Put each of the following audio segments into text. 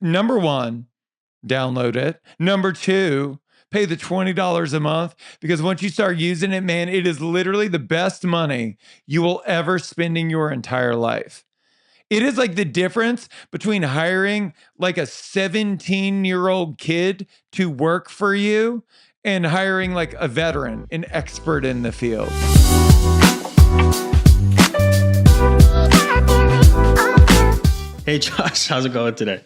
number one, download it. Number two, pay the $20 a month, because once you start using it, man, it is literally the best money you will ever spend in your entire life. It is like the difference between hiring like a 17-year-old kid to work for you and hiring like a veteran, an expert in the field. Hey, Josh, how's it going today?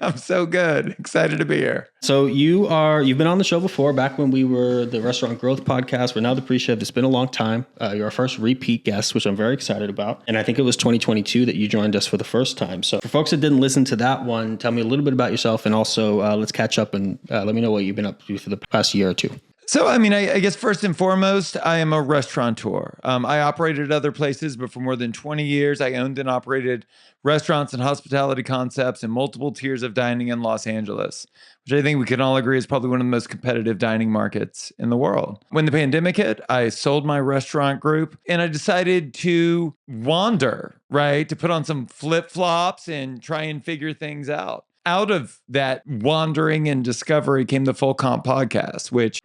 I'm so good. Excited to be here. So you've been on the show before, back when we were the Restaurant Growth Podcast. We're now the Pre-Chef. It's been a long time. You're our first repeat guest, which I'm very excited about. And I think it was 2022 that you joined us for the first time. So for folks that didn't listen to that one, tell me a little bit about yourself, and also let's catch up and let me know what you've been up to for the past year or two. So, I mean, I guess first and foremost, I am a restaurateur. I operated other places, but for more than 20 years, I owned and operated restaurants and hospitality concepts in multiple tiers of dining in Los Angeles, which I think we can all agree is probably one of the most competitive dining markets in the world. When the pandemic hit, I sold my restaurant group and I decided to wander, right? To put on some flip-flops and try and figure things out. Out of that wandering and discovery came the Full Comp podcast, which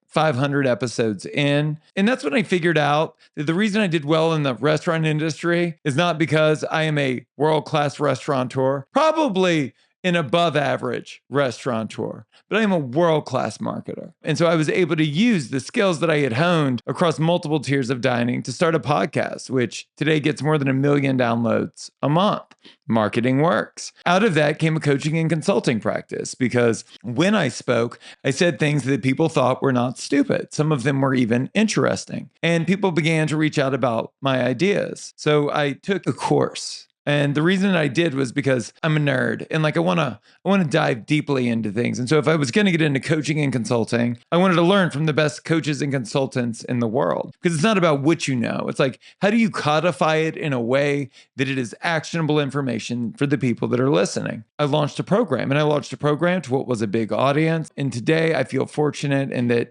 500 episodes in. And that's when I figured out that the reason I did well in the restaurant industry is not because I am a world-class restaurateur, probably an above average restaurateur, but I am a world-class marketer. And so I was able to use the skills that I had honed across multiple tiers of dining to start a podcast, which today gets more than 1 million downloads a month. Marketing works. Out of that came a coaching and consulting practice, because when I spoke, I said things that people thought were not stupid. Some of them were even interesting. And people began to reach out about my ideas. So I took a course. And the reason I did was because I'm a nerd and I want to dive deeply into things. And so if I was going to get into coaching and consulting, I wanted to learn from the best coaches and consultants in the world, because it's not about what you know. It's like, how do you codify it in a way that it is actionable information for the people that are listening? I launched a program to what was a big audience. And today I feel fortunate in that,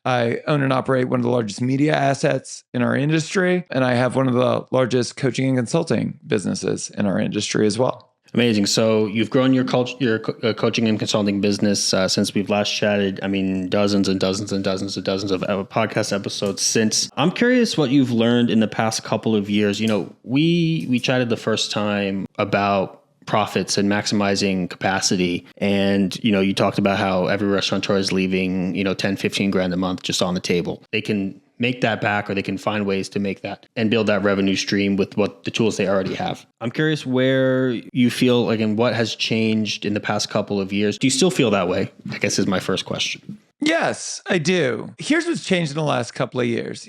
I own and operate one of the largest media assets in our industry. And I have one of the largest coaching and consulting businesses in our industry as well. Amazing. So you've grown your coaching and consulting business since we've last chatted. I mean, dozens and dozens and dozens and dozens of podcast episodes since. I'm curious what you've learned in the past couple of years. We chatted the first time about profits and maximizing capacity. And, you talked about how every restaurateur is leaving, 10, 15 grand a month just on the table. They can make that back, or they can find ways to make that and build that revenue stream with what the tools they already have. I'm curious where you feel and what has changed in the past couple of years. Do you still feel that way? I guess is my first question. Yes, I do. Here's what's changed in the last couple of years.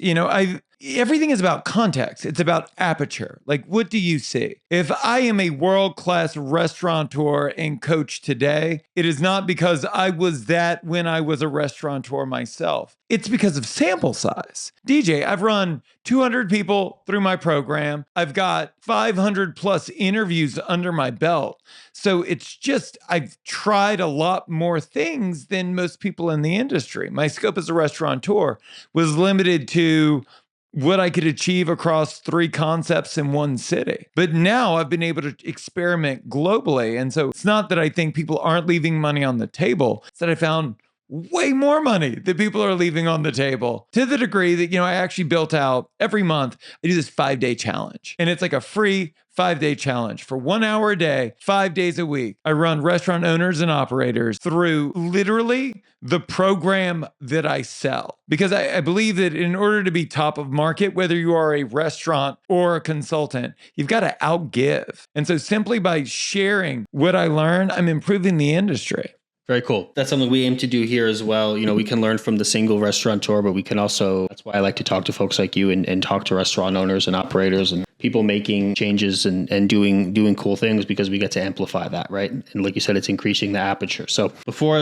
Everything is about context. It's about aperture. What do you see? If I am a world-class restaurateur and coach today, it is not because I was that when I was a restaurateur myself. It's because of sample size. DJ, I've run 200 people through my program. I've got 500 plus interviews under my belt. So it's just, I've tried a lot more things than most people in the industry. My scope as a restaurateur was limited to what I could achieve across 3 concepts in one city. But now I've been able to experiment globally. And so it's not that I think people aren't leaving money on the table. It's that I found way more money that people are leaving on the table, to the degree that, I actually built out every month. I do this 5-day challenge, and it's like a free 5-day challenge for 1 hour a day, 5 days a week. I run restaurant owners and operators through literally the program that I sell, because I believe that in order to be top of market, whether you are a restaurant or a consultant, you've got to outgive. And so simply by sharing what I learn, I'm improving the industry. Very cool. That's something we aim to do here as well. We can learn from the single restaurateur, but we can also, that's why I like to talk to folks like you and talk to restaurant owners and operators and people making changes and doing cool things, because we get to amplify that, right? And like you said, it's increasing the aperture. So before,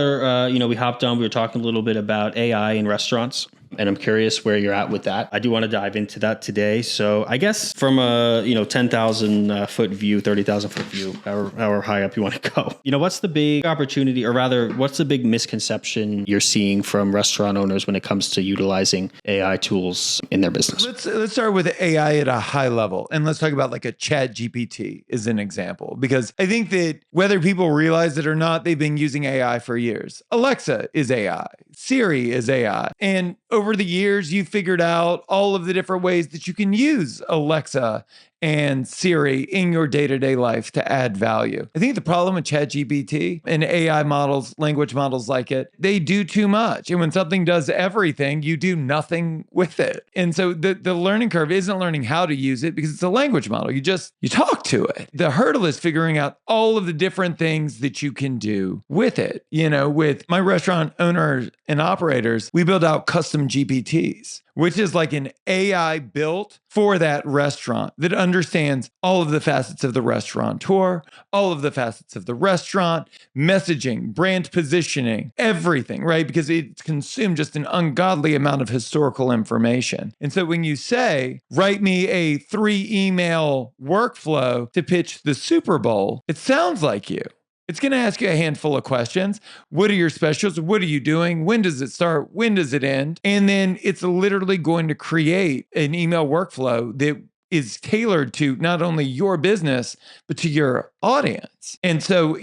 we hopped on, we were talking a little bit about AI in restaurants. And I'm curious where you're at with that. I do want to dive into that today. So I guess from a 10,000 foot view, 30,000 foot view, however high up you want to go, what's the big opportunity, or rather, what's the big misconception you're seeing from restaurant owners when it comes to utilizing AI tools in their business? Let's start with AI at a high level, and let's talk about like a Chat GPT as an example, because I think that whether people realize it or not, they've been using AI for years. Alexa is AI. Siri is AI. And over the years, you figured out all of the different ways that you can use Alexa and Siri in your day-to-day life to add value. I think the problem with ChatGPT and AI models, language models like it, they do too much. And when something does everything, you do nothing with it. And so the learning curve isn't learning how to use it, because it's a language model. You talk to it. The hurdle is figuring out all of the different things that you can do with it. With my restaurant owners and operators, we build out custom GPTs, which is like an AI built for that restaurant that understands all of the facets of the restaurateur, all of the facets of the restaurant, messaging, brand positioning, everything, right? Because it's consumed just an ungodly amount of historical information. And so when you say, write me a 3-email workflow to pitch the Super Bowl, it sounds like you. It's going to ask you a handful of questions. What are your specials? What are you doing? When does it start? When does it end? And then it's literally going to create an email workflow that is tailored to not only your business, but to your audience. And so,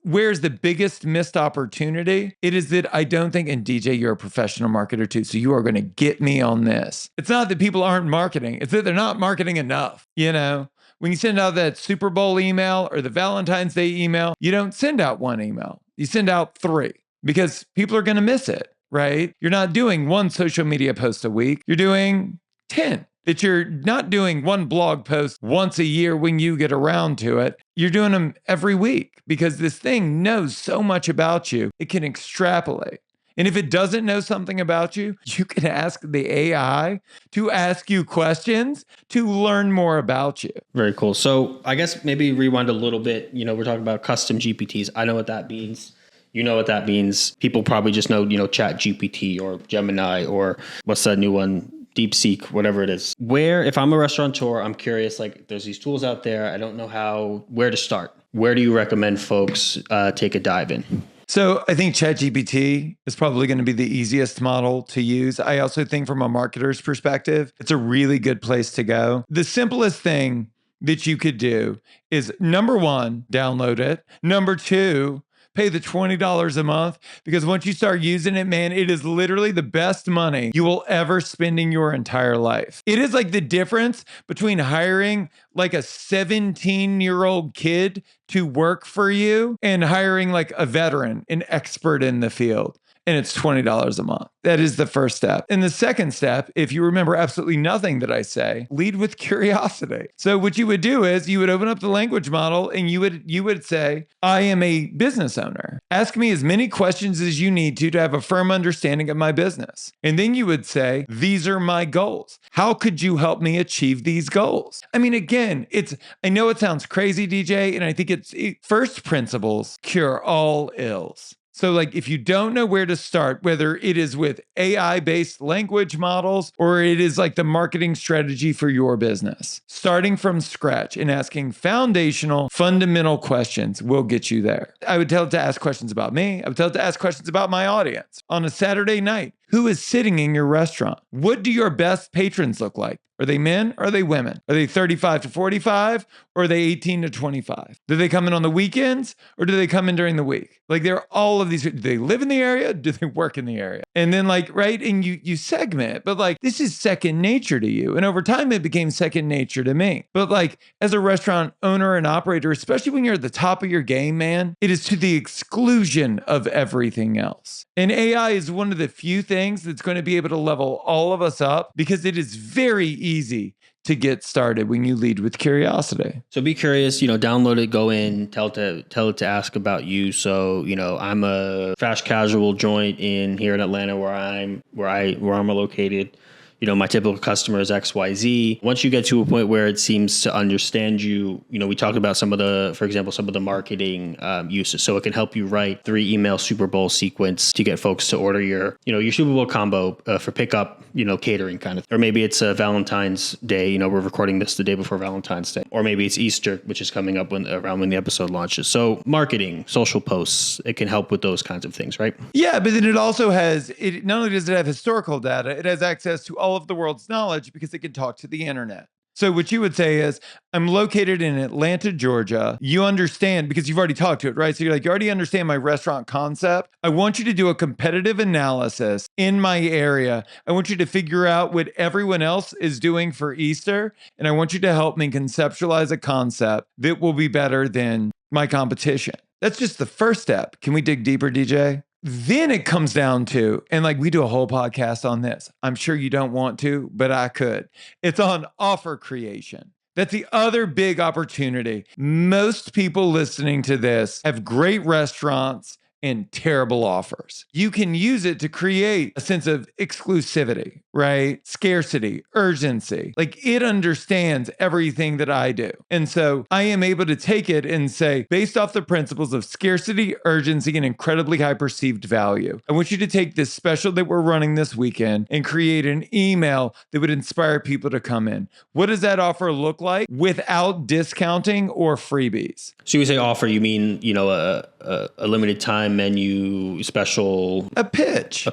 where's the biggest missed opportunity? It is that I don't think, and DJ, you're a professional marketer too, so you are going to get me on this. It's not that people aren't marketing. It's that they're not marketing enough, When you send out that Super Bowl email or the Valentine's Day email, you don't send out one email. You send out 3, because people are going to miss it, right? You're not doing 1 social media post a week. You're doing 10. That you're not doing 1 blog post once a year when you get around to it. You're doing them every week, because this thing knows so much about you. It can extrapolate. And if it doesn't know something about you, you can ask the AI to ask you questions to learn more about you. Very cool. So I guess maybe rewind a little bit. We're talking about custom GPTs. I know what that means. You know what that means. People probably just know, Chat GPT or Gemini, or what's that new one? DeepSeek, whatever it is. If I'm a restaurateur, I'm curious, like there's these tools out there. I don't know where to start. Where do you recommend folks take a dive in? So I think ChatGPT is probably going to be the easiest model to use. I also think from a marketer's perspective, it's a really good place to go. The simplest thing that you could do is, number 1, download it. Number 2, pay the $20 a month, because once you start using it, man, it is literally the best money you will ever spend in your entire life. It is like the difference between hiring like a 17-year-old kid to work for you and hiring like a veteran, an expert in the field. And it's $20 a month. That is the first step. And the second step, if you remember absolutely nothing that I say, lead with curiosity. So what you would do is you would open up the language model and you would say, I am a business owner. Ask me as many questions as you need to have a firm understanding of my business. And then you would say, these are my goals. How could you help me achieve these goals? I mean, again, I know it sounds crazy, DJ, and I think it's first principles cure all ills. So like if you don't know where to start, whether it is with AI-based language models or it is like the marketing strategy for your business, starting from scratch and asking foundational, fundamental questions will get you there. I would tell it to ask questions about me. I would tell it to ask questions about my audience. On a Saturday night, who is sitting in your restaurant? What do your best patrons look like? Are they men? Or are they women? Are they 35 to 45? Or are they 18 to 25? Do they come in on the weekends? Or do they come in during the week? Like there are all of these. Do they live in the area? Do they work in the area? And then like, right? And you segment, but like this is second nature to you. And over time, it became second nature to me. But like as a restaurant owner and operator, especially when you're at the top of your game, man, it is to the exclusion of everything else. And AI is one of the few things that's going to be able to level all of us up because it is very easy to get started when you lead with curiosity. So be curious, download it, go in, tell it to ask about you. So, I'm a fast casual joint here in Atlanta where I'm located. my typical customer is XYZ. Once you get to a point where it seems to understand you, we talked about for example, some of the marketing uses. So it can help you write 3 email Super Bowl sequence to get folks to order your Super Bowl combo for pickup, catering kind of. Or maybe it's Valentine's Day. We're recording this the day before Valentine's Day. Or maybe it's Easter, which is coming up around when the episode launches. So marketing, social posts, it can help with those kinds of things, right? Yeah, but then it also not only does it have historical data, it has access to all of the world's knowledge because it can talk to the internet. So what you would say is, I'm located in Atlanta, Georgia. You understand, because you've already talked to it, right? So you're like, you already understand my restaurant concept. I want you to do a competitive analysis in my area. I want you to figure out what everyone else is doing for Easter. And I want you to help me conceptualize a concept that will be better than my competition. That's just the first step. Can we dig deeper, DJ? Then it comes down to, and we do a whole podcast on this. I'm sure you don't want to, but I could. It's on offer creation. That's the other big opportunity. Most people listening to this have great restaurants and terrible offers. You can use it to create a sense of exclusivity, right? Scarcity, urgency. It understands everything that I do. And so I am able to take it and say, based off the principles of scarcity, urgency, and incredibly high perceived value, I want you to take this special that we're running this weekend and create an email that would inspire people to come in. What does that offer look like without discounting or freebies? So you say offer, you mean, a limited time menu special, a pitch,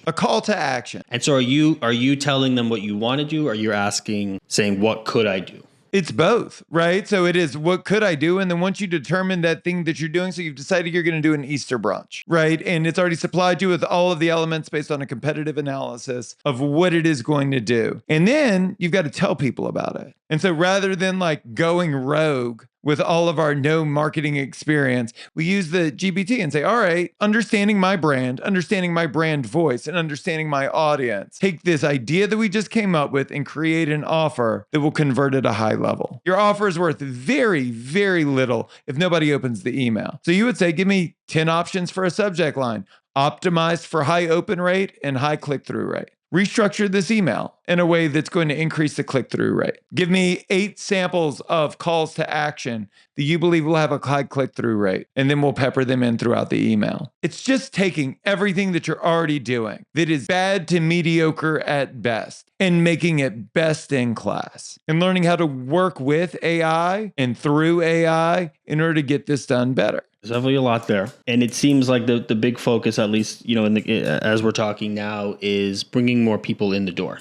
a call to action. And so are you telling them what you want to do, or you're saying, what could I do? It's both, right? So it is, what could I do? And then once you determine that thing that you're doing, so you've decided you're going to do an Easter brunch, right? And it's already supplied you with all of the elements based on a competitive analysis of what it is going to do. And then you've got to tell people about it. And so rather than going rogue with all of our no marketing experience, we use the GPT and say, all right, understanding my brand voice, and understanding my audience. Take this idea that we just came up with and create an offer that will convert at a high level. Your offer is worth very, very little if nobody opens the email. So you would say, give me 10 options for a subject line, optimized for high open rate and high click-through rate. Restructure this email in a way that's going to increase the click-through rate. Give me 8 samples of calls to action that you believe will have a high click-through rate, and then we'll pepper them in throughout the email. It's just taking everything that you're already doing that is bad to mediocre at best and making it best in class, and learning how to work with AI and through AI in order to get this done better. There's definitely a lot there. And it seems like the big focus, at least, as we're talking now, is bringing more people in the door.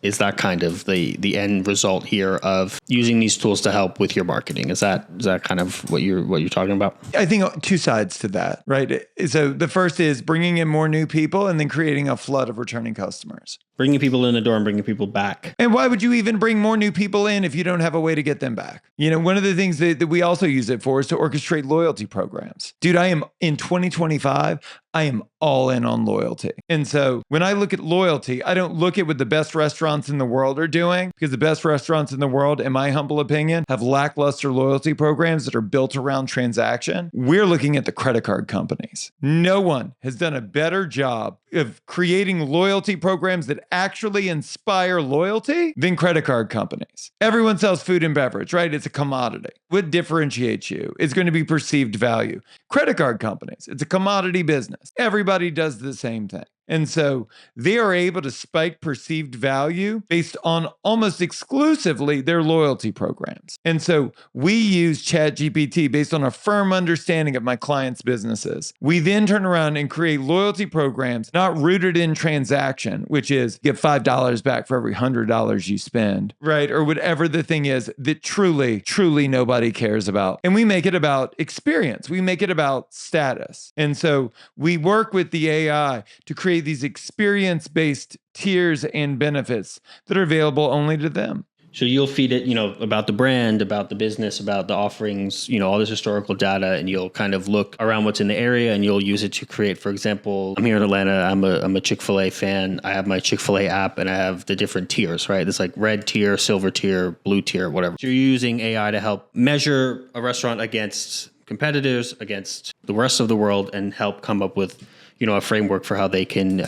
Is that kind of the end result here of using these tools to help with your marketing? Is that kind of what you're talking about? I think 2 sides to that, right? So the first is bringing in more new people and then creating a flood of returning customers. Bringing people in the door and bringing people back. And why would you even bring more new people in if you don't have a way to get them back? One of the things that we also use it for is to orchestrate loyalty programs. Dude, in 2025, I am all in on loyalty. And so when I look at loyalty, I don't look at what the best restaurants in the world are doing, because the best restaurants in the world, in my humble opinion, have lackluster loyalty programs that are built around transaction. We're looking at the credit card companies. No one has done a better job of creating loyalty programs that actually inspire loyalty than credit card companies. Everyone sells food and beverage, right? It's a commodity. What differentiates you? It's going to be perceived value. Credit card companies, it's a commodity business. Everybody does the same thing. And so they are able to spike perceived value based on almost exclusively their loyalty programs. And so we use ChatGPT based on a firm understanding of my clients' businesses. We then turn around and create loyalty programs not rooted in transaction, which is get $5 back for every $100 you spend, right? Or whatever the thing is that truly, truly nobody cares about. And we make it about experience. We make it about status. And so we work with the AI to create these experience-based tiers and benefits that are available only to them. So you'll feed it, about the brand, about the business, about the offerings, all this historical data, and you'll kind of look around what's in the area and you'll use it to create, for example, I'm here in Atlanta, I'm a Chick-fil-A fan. I have my Chick-fil-A app and I have the different tiers, right? There's like red tier, silver tier, blue tier, whatever. So you're using AI to help measure a restaurant against competitors, against the rest of the world, and help come up with a framework for how they can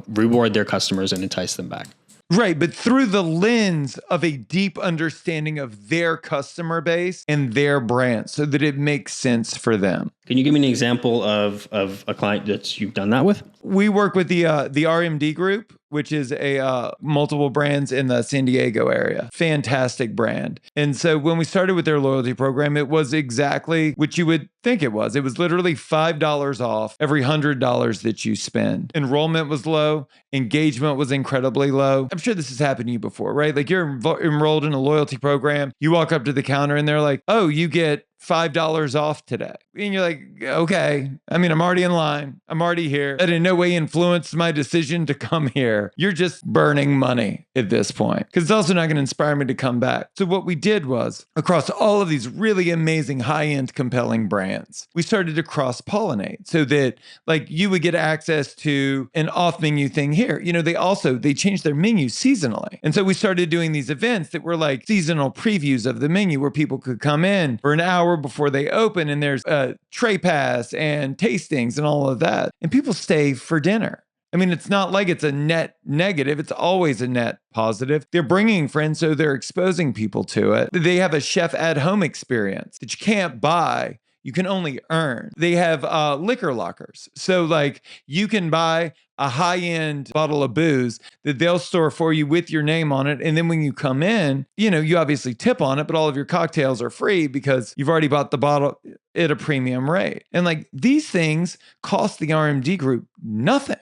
reward their customers and entice them back. Right, but through the lens of a deep understanding of their customer base and their brand so that it makes sense for them. Can you give me an example of a client that you've done that with? We work with the RMD Group, which is a multiple brands in the San Diego area. Fantastic brand. And so when we started with their loyalty program, it was exactly what you would think it was. It was literally $5 off every $100 that you spend. Enrollment was low. Engagement was incredibly low. I'm sure this has happened to you before, right? Like you're enrolled in a loyalty program. You walk up to the counter and they're like, oh, you get $5 off today. And you're like, okay, I mean, I'm already in line. I'm already here. That in no way influenced my decision to come here. You're just burning money at this point because it's also not going to inspire me to come back. So what we did was across all of these really amazing high-end compelling brands, we started to cross-pollinate so that like you would get access to an off-menu thing here. You know, they changed their menu seasonally. And so we started doing these events that were like seasonal previews of the menu where people could come in for an hour before they open and there's a tray pass and tastings and all of that. And people stay for dinner. I mean, it's not like it's a net negative. It's always a net positive. They're bringing friends, so they're exposing people to it. They have a chef at home experience that you can't buy. You can only earn. They have liquor lockers. So like you can buy a high-end bottle of booze that they'll store for you with your name on it. And then when you come in, you know, you obviously tip on it, but all of your cocktails are free because you've already bought the bottle at a premium rate. And like these things cost the RMD Group nothing.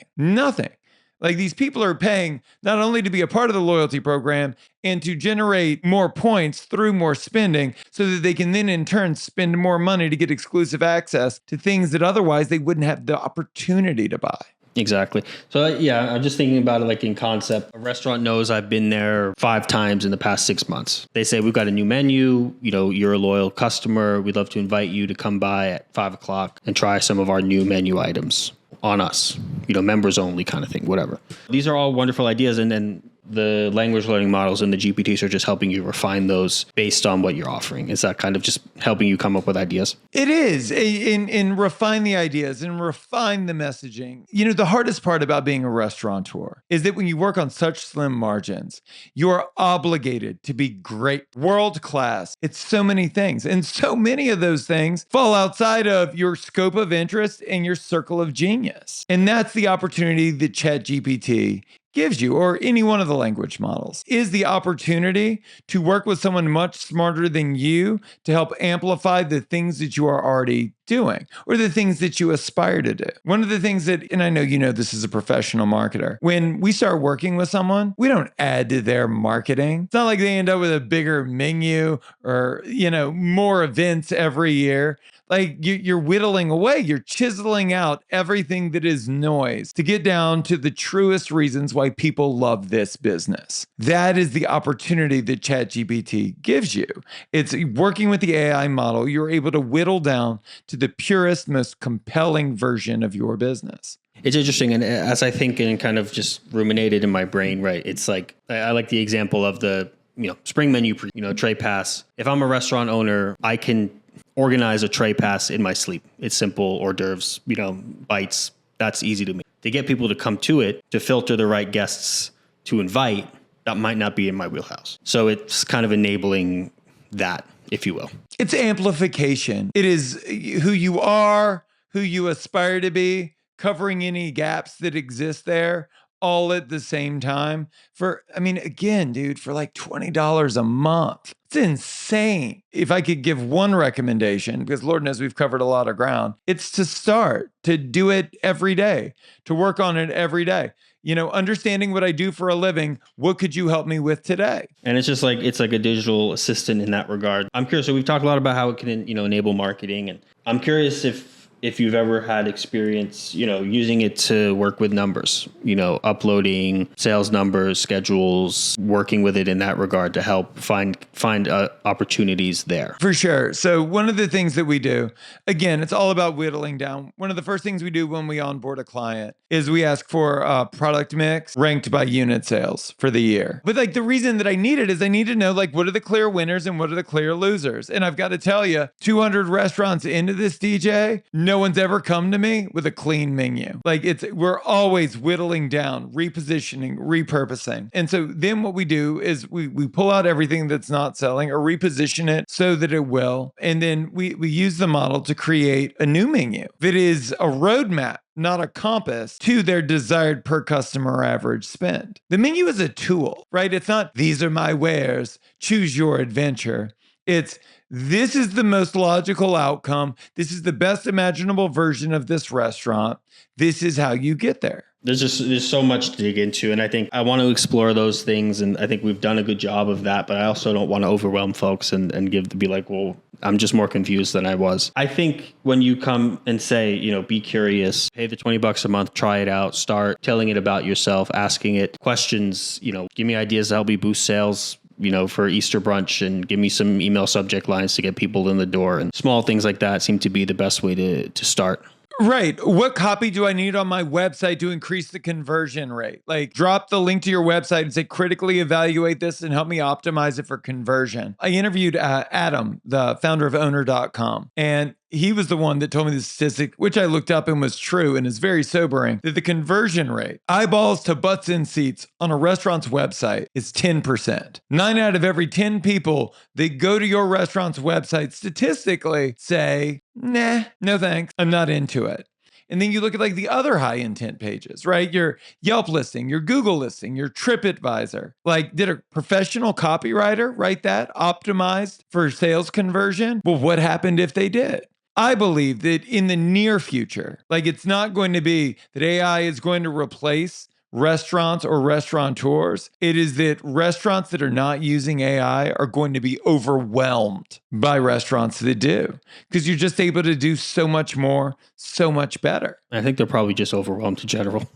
Like these people are paying not only to be a part of the loyalty program and to generate more points through more spending so that they can then in turn spend more money to get exclusive access to things that otherwise they wouldn't have the opportunity to buy. Exactly. So yeah, I'm just thinking about it like in concept. A restaurant knows I've been there 5 times in the past 6 months. They say, we've got a new menu. You know, you're a loyal customer. We'd love to invite you to come by at 5 o'clock and try some of our new menu items on us, you know, members only kind of thing, whatever. These are all wonderful ideas. And then the language learning models and the GPTs are just helping you refine those based on what you're offering. Is that kind of just helping you come up with ideas? It is, in refine the ideas and refine the messaging. You know, the hardest part about being a restaurateur is that when you work on such slim margins, you are obligated to be great, world-class. It's so many things. And so many of those things fall outside of your scope of interest and your circle of genius. And that's the opportunity that ChatGPT gives you, or any one of the language models, is the opportunity to work with someone much smarter than you to help amplify the things that you are already doing or the things that you aspire to do. One of the things that, and I know you know this as a professional marketer, when we start working with someone, we don't add to their marketing. It's not like they end up with a bigger menu or, you know, more events every year. Like you're whittling away, you're chiseling out everything that is noise to get down to the truest reasons why people love this business. That is the opportunity that ChatGPT gives you. It's working with the AI model. You're able to whittle down to the purest, most compelling version of your business. It's interesting. And as I think and kind of just ruminated in my brain, right? It's like, I like the example of the, you know, spring menu, you know, tray pass. If I'm a restaurant owner, I can organize a tray pass in my sleep. It's simple, hors d'oeuvres, you know, bites. That's easy to me. To get people to come to it, to filter the right guests to invite, that might not be in my wheelhouse. So it's kind of enabling that, if you will. It's amplification. It is who you are, who you aspire to be, covering any gaps that exist there, all at the same time. Again, dude, for like $20 a month. It's insane. If I could give one recommendation, because Lord knows we've covered a lot of ground, it's to start, to do it every day, to work on it every day. You know, understanding what I do for a living, what could you help me with today? And it's just like, it's like a digital assistant in that regard. I'm curious. So we've talked a lot about how it can, you know, enable marketing. And I'm curious if you've ever had experience, you know, using it to work with numbers, you know, uploading sales numbers, schedules, working with it in that regard to help find opportunities there. For sure. So one of the things that we do, again, it's all about whittling down. One of the first things we do when we onboard a client is we ask for a product mix ranked by unit sales for the year. But like the reason that I need it is I need to know like what are the clear winners and what are the clear losers. And I've got to tell you, 200 restaurants into this, DJ, no one's ever come to me with a clean menu. Like we're always whittling down, repositioning, repurposing. And so then what we do is we pull out everything that's not selling or reposition it so that it will. And then we use the model to create a new menu that is a roadmap, not a compass, to their desired per customer average spend. The menu is a tool, right? It's not, these are my wares, choose your adventure. It's, this is the most logical outcome. This is the best imaginable version of this restaurant. This is how you get there. There's so much to dig into. And I think I want to explore those things. And I think we've done a good job of that, but I also don't want to overwhelm folks and be like, well, I'm just more confused than I was. I think when you come and say, you know, be curious, pay the $20 a month, try it out, start telling it about yourself, asking it questions, you know, give me ideas to help me boost sales, you know, for Easter brunch, and give me some email subject lines to get people in the door. And small things like that seem to be the best way to start. Right. What copy do I need on my website to increase the conversion rate? Like, drop the link to your website and say, critically evaluate this and help me optimize it for conversion. I interviewed Adam, the founder of owner.com, and he was the one that told me the statistic, which I looked up and was true and is very sobering, that the conversion rate, eyeballs to butts in seats on a restaurant's website, is 10%. 9 out of every 10 people that go to your restaurant's website statistically say, nah, no thanks, I'm not into it. And then you look at like the other high intent pages, right? Your Yelp listing, your Google listing, your TripAdvisor. Like, did a professional copywriter write that optimized for sales conversion? Well, what happened if they did? I believe that in the near future, like, it's not going to be that AI is going to replace restaurants or restaurateurs. It is that restaurants that are not using AI are going to be overwhelmed by restaurants that do, because you're just able to do so much more, so much better. I think they're probably just overwhelmed in general.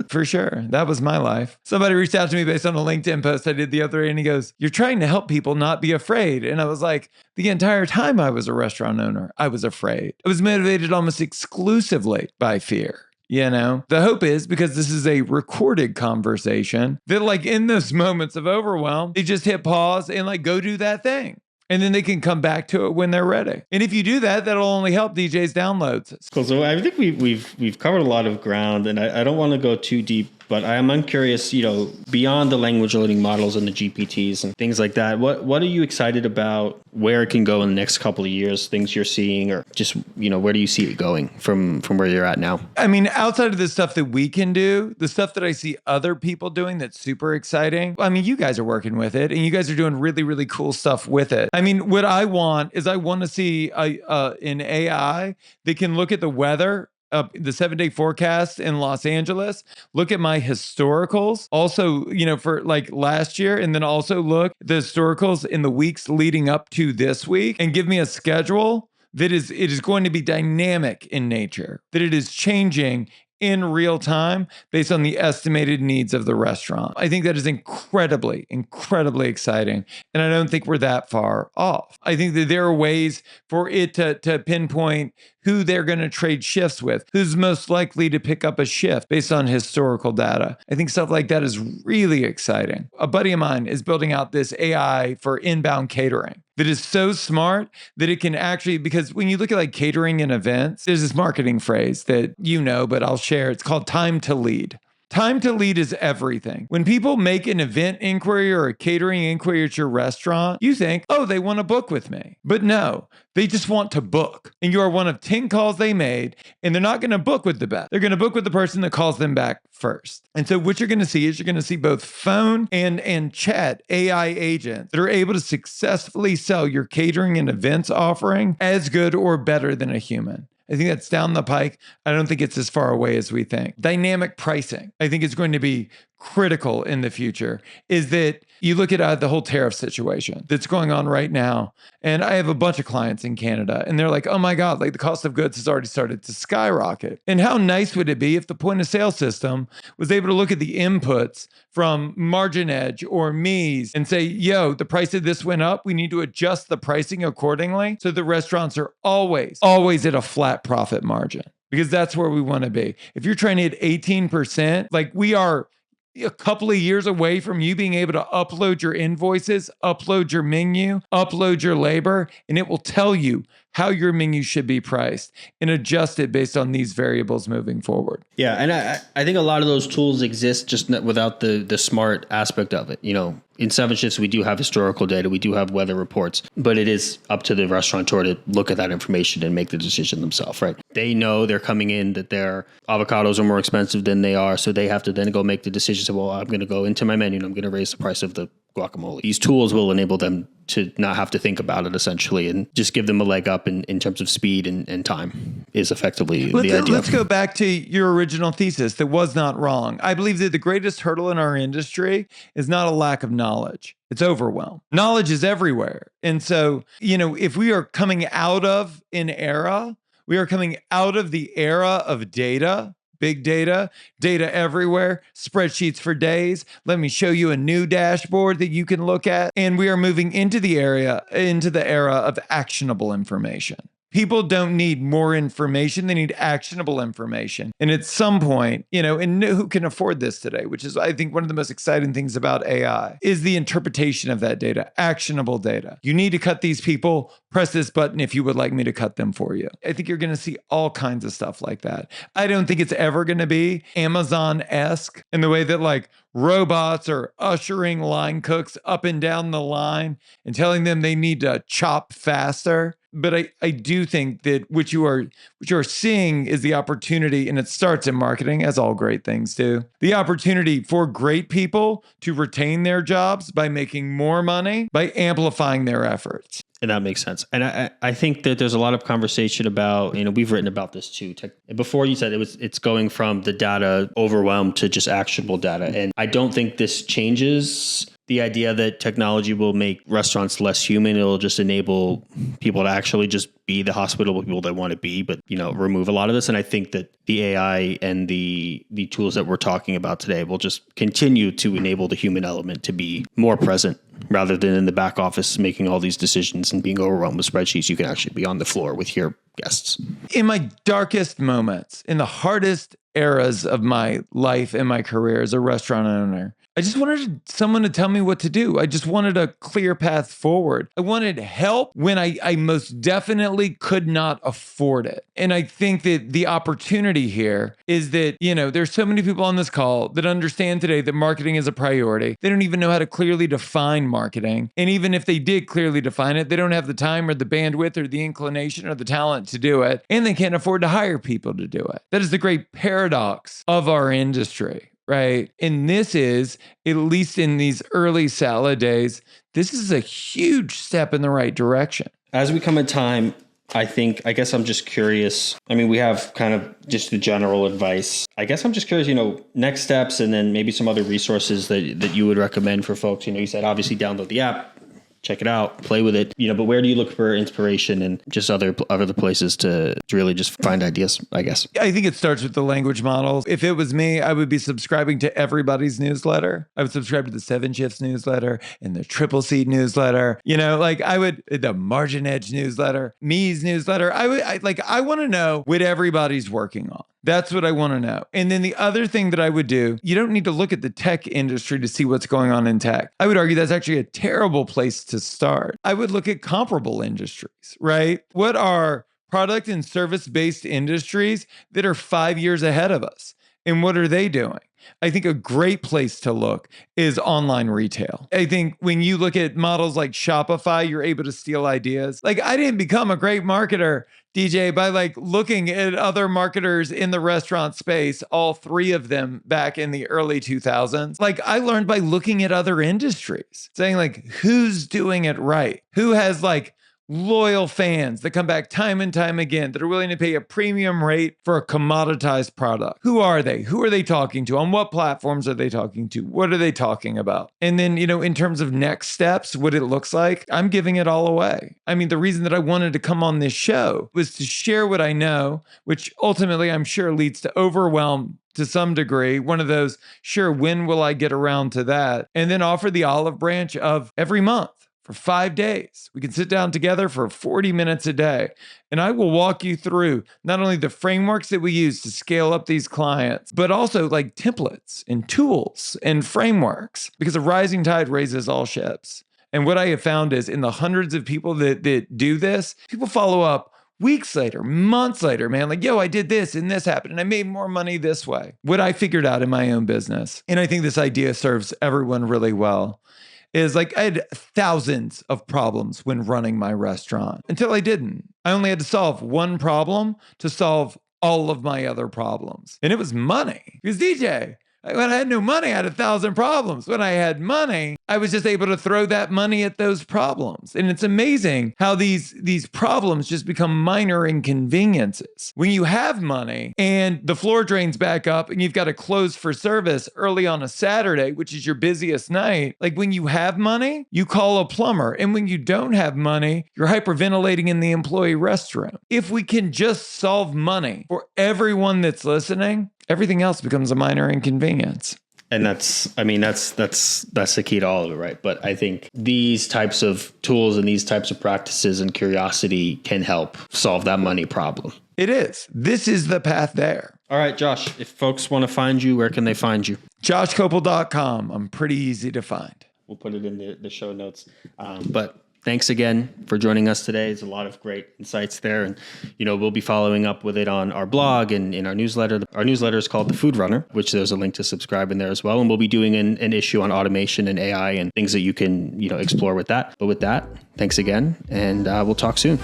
For sure. That was my life. Somebody reached out to me based on a LinkedIn post I did the other day, and he goes, you're trying to help people not be afraid. And I was like, the entire time I was a restaurant owner, I was afraid. I was motivated almost exclusively by fear. You know, the hope is, because this is a recorded conversation, that like in those moments of overwhelm, they just hit pause and like go do that thing. And then they can come back to it when they're ready. And if you do that, that'll only help DJ's downloads. Cool. So I think we've covered a lot of ground, and I don't want to go too deep, but I'm curious, you know, beyond the language learning models and the GPTs and things like that, what are you excited about, where it can go in the next couple of years, things you're seeing, or just, you know, where do you see it going from where you're at now? I mean, outside of the stuff that we can do, the stuff that I see other people doing that's super exciting. I mean, you guys are working with it, and you guys are doing really, really cool stuff with it. I mean, what I want is I want to see an AI that can look at the weather, the 7-day forecast in Los Angeles, look at my historicals, also, you know, for like last year, and then also look at the historicals in the weeks leading up to this week, and give me a schedule that it is going to be dynamic in nature, that it is changing in real time based on the estimated needs of the restaurant. I think that is incredibly, incredibly exciting. And I don't think we're that far off. I think that there are ways for it to pinpoint who they're going to trade shifts with, who's most likely to pick up a shift based on historical data. I think stuff like that is really exciting. A buddy of mine is building out this AI for inbound catering that is so smart that it can actually, because when you look at like catering and events, there's this marketing phrase that you know, but I'll share. It's called time to lead. Time to lead is everything. When people make an event inquiry or a catering inquiry at your restaurant, you think, oh, they want to book with me. But no, they just want to book. And you are one of 10 calls they made, and they're not going to book with the best. They're going to book with the person that calls them back first. And so what you're going to see is you're going to see both phone and chat AI agents that are able to successfully sell your catering and events offering as good or better than a human. I think that's down the pike. I don't think it's as far away as we think. Dynamic pricing, I think, is going to be critical in the future. Is that you look at the whole tariff situation that's going on right now. And I have a bunch of clients in Canada, and they're like, oh my God, like the cost of goods has already started to skyrocket. And how nice would it be if the point of sale system was able to look at the inputs from Margin Edge or Mies and say, yo, the price of this went up. We need to adjust the pricing accordingly. So the restaurants are always at a flat profit margin, because that's where we want to be. If you're trying to hit 18%, like we are a couple of years away from you being able to upload your invoices, upload your menu, upload your labor, and it will tell you how your menu should be priced and adjust it based on these variables moving forward. Yeah, and I think a lot of those tools exist just without the smart aspect of it. In 7 Shifts, we do have historical data, we do have weather reports, but it is up to the restaurateur to look at that information and make the decision themselves, right? They know they're coming in that their avocados are more expensive than they are, so they have to then go make the decision. Say, well, I'm going to go into my menu and I'm going to raise the price of the guacamole. These tools will enable them to not have to think about it, essentially, and just give them a leg up in terms of speed and time is effectively the idea. Let's go back to your original thesis that was not wrong. I believe that the greatest hurdle in our industry is not a lack of knowledge. It's overwhelm. Knowledge is everywhere. And so, if we are coming out of an era, we are coming out of the era of data, big data everywhere, spreadsheets for days. Let me show you a new dashboard that you can look at. And we are moving into the era of actionable information. People don't need more information. They need actionable information. And at some point, and who can afford this today, which is, I think, one of the most exciting things about AI, is the interpretation of that data, actionable data. You need to cut these people. Press this button if you would like me to cut them for you. I think you're going to see all kinds of stuff like that. I don't think it's ever going to be Amazon-esque in the way that robots are ushering line cooks up and down the line and telling them they need to chop faster. But I do think that what you are seeing is the opportunity, and it starts in marketing, as all great things do, the opportunity for great people to retain their jobs by making more money, by amplifying their efforts. And that makes sense. And I think that there's a lot of conversation about, we've written about this too. Before you said it's going from the data overwhelmed to just actionable data. And I don't think this changes the idea that technology will make restaurants less human. It'll just enable people to actually just be the hospitable people they want to be, but, remove a lot of this. And I think that the AI and the tools that we're talking about today will just continue to enable the human element to be more present rather than in the back office making all these decisions and being overwhelmed with spreadsheets. You can actually be on the floor with your guests. In my darkest moments, in the hardest eras of my life and my career as a restaurant owner, I just wanted someone to tell me what to do. I just wanted a clear path forward. I wanted help when I most definitely could not afford it. And I think that the opportunity here is that, there's so many people on this call that understand today that marketing is a priority. They don't even know how to clearly define marketing. And even if they did clearly define it, they don't have the time or the bandwidth or the inclination or the talent to do it. And they can't afford to hire people to do it. That is the great paradox of our industry. Right. And this is, at least in these early salad days, this is a huge step in the right direction. As we come in time, I guess I'm just curious. We have kind of just the general advice. I guess I'm just curious, next steps and then maybe some other resources that you would recommend for folks. You said obviously download the app, check it out, play with it, but where do you look for inspiration and just other places to really just find ideas, I guess? I think it starts with the language models. If it was me, I would be subscribing to everybody's newsletter. I would subscribe to the 7 Shifts newsletter and the Triple Seat newsletter, the Margin Edge newsletter, Me's newsletter. I want to know what everybody's working on. That's what I want to know. And then the other thing that I would do, you don't need to look at the tech industry to see what's going on in tech. I would argue that's actually a terrible place to start. I would look at comparable industries, right? What are product and service-based industries that are 5 years ahead of us? And what are they doing? I think a great place to look is online retail. I think when you look at models like Shopify, you're able to steal ideas. I didn't become a great marketer, DJ, by looking at other marketers in the restaurant space, all three of them back in the early 2000s. I learned by looking at other industries, saying who's doing it right? Who has loyal fans that come back time and time again, that are willing to pay a premium rate for a commoditized product? Who are they? Who are they talking to? On what platforms are they talking to? What are they talking about? And then, in terms of next steps, what it looks like, I'm giving it all away. The reason that I wanted to come on this show was to share what I know, which ultimately I'm sure leads to overwhelm to some degree. One of those, sure, when will I get around to that? And then offer the olive branch of every month. For 5 days, we can sit down together for 40 minutes a day. And I will walk you through not only the frameworks that we use to scale up these clients, but also templates and tools and frameworks, because a rising tide raises all ships. And what I have found is in the hundreds of people that do this, people follow up weeks later, months later, man, like, yo, I did this and this happened and I made more money this way. What I figured out in my own business, and I think this idea serves everyone really well, is like I had thousands of problems when running my restaurant until I didn't. I only had to solve one problem to solve all of my other problems. And it was money. Because DJ, when I had no money, I had 1,000 problems. When I had money, I was just able to throw that money at those problems. And it's amazing how these problems just become minor inconveniences. When you have money and the floor drains back up and you've got to close for service early on a Saturday, which is your busiest night, like when you have money, you call a plumber. And when you don't have money, you're hyperventilating in the employee restroom. If we can just solve money for everyone that's listening, everything else becomes a minor inconvenience. And that's the key to all of it, right? But I think these types of tools and these types of practices and curiosity can help solve that money problem. It is. This is the path there. All right, Josh, if folks want to find you, where can they find you? JoshKopel.com. I'm pretty easy to find. We'll put it in the show notes. But thanks again for joining us today. There's a lot of great insights there. And, we'll be following up with it on our blog and in our newsletter. Our newsletter is called The Food Runner, which there's a link to subscribe in there as well. And we'll be doing an issue on automation and AI and things that you can, explore with that. But with that, thanks again. And we'll talk soon.